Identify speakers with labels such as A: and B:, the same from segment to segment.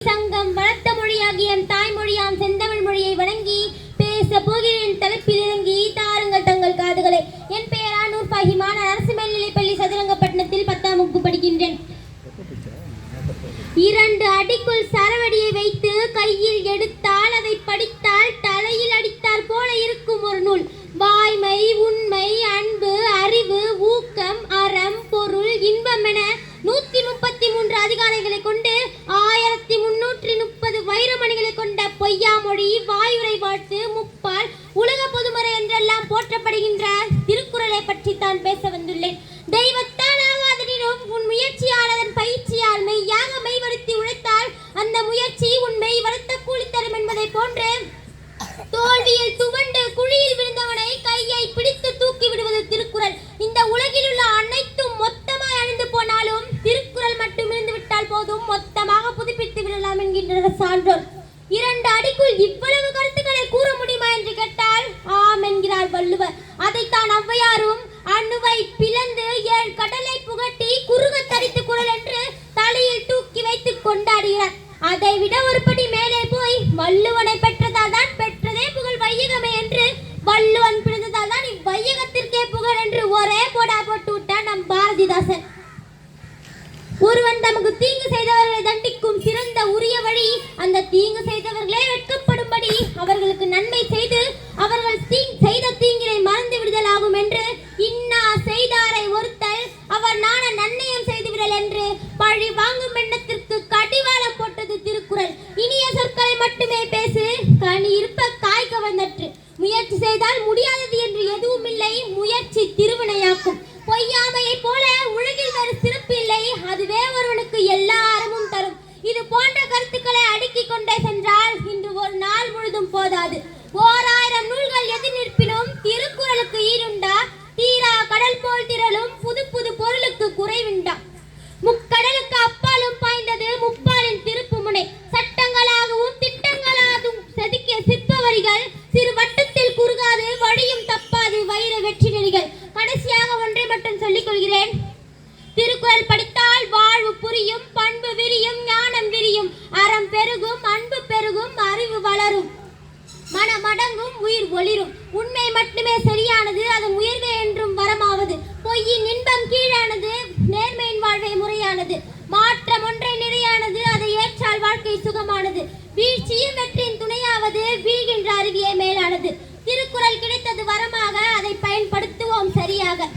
A: சங்கம் வளர்த்த மொழியாகிய தாய்மொழியாம் செந்தமிழ் மொழியை வணங்கி பேச போகிறேன். தலைப்பில் இறங்கி தாருங்கள் தங்கள் காதுகளை. என் பெயர் ஆனூர் பாகிமான அரசு மேல்நிலைப்பள்ளி சதுரங்கப்பட்டினத்தில் 10ஆம் வகுப்பு படிக்கின்றேன். 2 அடிக்குள் சரவடியை வைத்து கையில் எடுத்தால் அதை படித்தால் தலையில் அடித்தார் போல இருக்கும் ஒரு நூல். வாய்மை, உண்மை, அன்பு, அறிவு, ஊக்கம், அறம், பொருள், இன்பம் என 133 அதிகாரங்களை கொண்டு 1330 வைரமணிகளை கொண்ட பொய்யாமொழி, வாயுரை வாழ்த்து, முப்பால், உலக பொதுமறை என்றெல்லாம் போற்றப்படுகின்ற திருக்குறளை பற்றி தான் பேச வந்துள்ளேன். தெய்வத்தால் ஆகாதனினும் உன் முயற்சியால் அதன் பயிற்சியால் மெய்யாக மெய்வருத்தி உழைத்தால் அந்த முயற்சி உன் மெய் வளர்த்த கூலி தரும் என்பதை போன்று தோல்வியில் துவண்டு குழியில் விழுந்தவனை கையை பிடித்து தூக்கி விடுவது திருக்குறள். இந்த உலகில் உள்ள அனைத்தும் மொத்தமாய் அழிந்து போனாலும் திருக்குறள் மட்டும் இருந்து விட்டால் போதும், மொத்தமாக புதுப்பித்து விடலாம் என்கின்ற சான்றோர். 2 அடிக்குள் இவ்வளவு கருத்துக்களை கூற முடியுமா என்று கேட்டால் ஆம் என்கிறார் வள்ளுவர். அதைத்தான் ஔவையாரும் அணுவை பிளந்து 7 கடலை புகட்டி குறுக தரித்து குறள் என்று தலையில் தூக்கி வைத்து கொண்டாடுகிறார். அதை விட ஒருபடி மேலே போய் வள்ளுவனை பெற்றதால் தான் பெற்றதே புகழ் வையகமே என்று, வள்ளுவன் பிறந்ததால் தான் இவ்வையகத்திற்கே புகழ் என்று ஒரே போடா போட்டு விட்டார் நம் பாரதிதாசன். ஒருவன் தமக்கு தீங்கு செய்தவர்களை தண்டிக்கும் சிறந்த உரிய வழி அந்த தீங்கு செய்தவர்களே வெட்கப்படும்படி அவர்களுக்கு நன்மை செய்து அவர்கள் செய்த தீங்கினை மறந்து விடுதல் ஆகும் என்று, இன்னா செய்தாரை ஒருத்தல் அவர் நாண நன்னயம் செய்து விடல் என்று பழி வாங்கும் எண்ணத்திற்கு கடிவாளம் போட்டது திருக்குறள். இனிய சொற்களை மட்டுமே பேசு, கனி இருப்ப காய் கவர்ந்தற்று. முயற்சி செய்தால் முடியாதது என்று எதுவும் இல்லை, முயற்சி திருவினையாக்கும். பொய்யாமையை போல உலகில் வேறு சிறப்பு இல்லை, அதுவே ஒருவனுக்கு எல்லா அறமும் தரும். இது போன்ற கருத்துக்களை அடுக்கிக் கொண்டே சென்றால் இன்று ஒரு நாள் முழுதும் போதாது. 1000 நூல்கள் எது நிற்பினும் திருக்குறளுக்கு ஈடுண்டா? தீரா கடல் போல் திரளும் புது புது பொருளுக்கு குறைவுண்டா? முக்கடலுக்கு அப்பாலும் பாய்ந்தது முப்பாலின் திருப்பு முனை. சட்டங்களாகவும் திட்டங்களாகவும் செதுக்கிய சிற்பவரிகள் சிறு வட்டத்தில் குறுகாது வழியும் தப்பாது வைர வெற்றி நெறிகள். கடைசியாக ஒன்றை மட்டும் சொல்லிக் கொள்கிறேன். திருக்குறள் படித்தால் வாழ்வு புரியும், பண்பு விரியும், ஞானம் விரியும், அறம் பெருகும், அன்பு பெருகும், அறிவு வளரும், மனமடங்கும், உயிர் ஒளிரும். உண்மை மட்டுமே சரியானது, அதன் உயர்வே என்றும் வரமாவது. பொய்யின் இன்பம் கீழானது, நேர்மையின் வாழ்வை முறையானது. மாற்றம் ஒன்றை நிறையானது, அதை ஏற்றால் வாழ்க்கை சுகமானது. வீழ்ச்சியும் வெற்றியின் துணையாவது, வீழ்கின்ற அறிவியே மேலானது. திருக்குறள் கிடைத்தது வரமாக, அதை பயன்படுத்துவோம் சரியாக.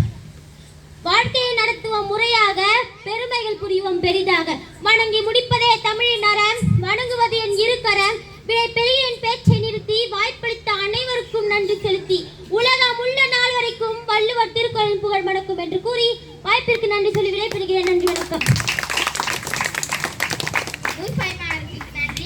A: வாழ்க்கையை நடத்துவோம் முறையாக, பெருமைகள் புரிவோம் பெரிதாக. வணங்கி முடிப்பதே தமிழின் அறம், வணங்குவது என் இருக்கரம். விடை பெரிய என் பேச்சை நிறுத்தி வாய்ப்பளித்த அனைவருக்கும் நன்றி செலுத்தி உலகம் உள்ள நாள் வரைக்கும் வள்ளுவர் திருக்குறளின் புகழ் மணக்கும் என்று கூறி வாய்ப்பிற்கு நன்றி சொல்லி விடைபெறுகிறேன். நன்றி.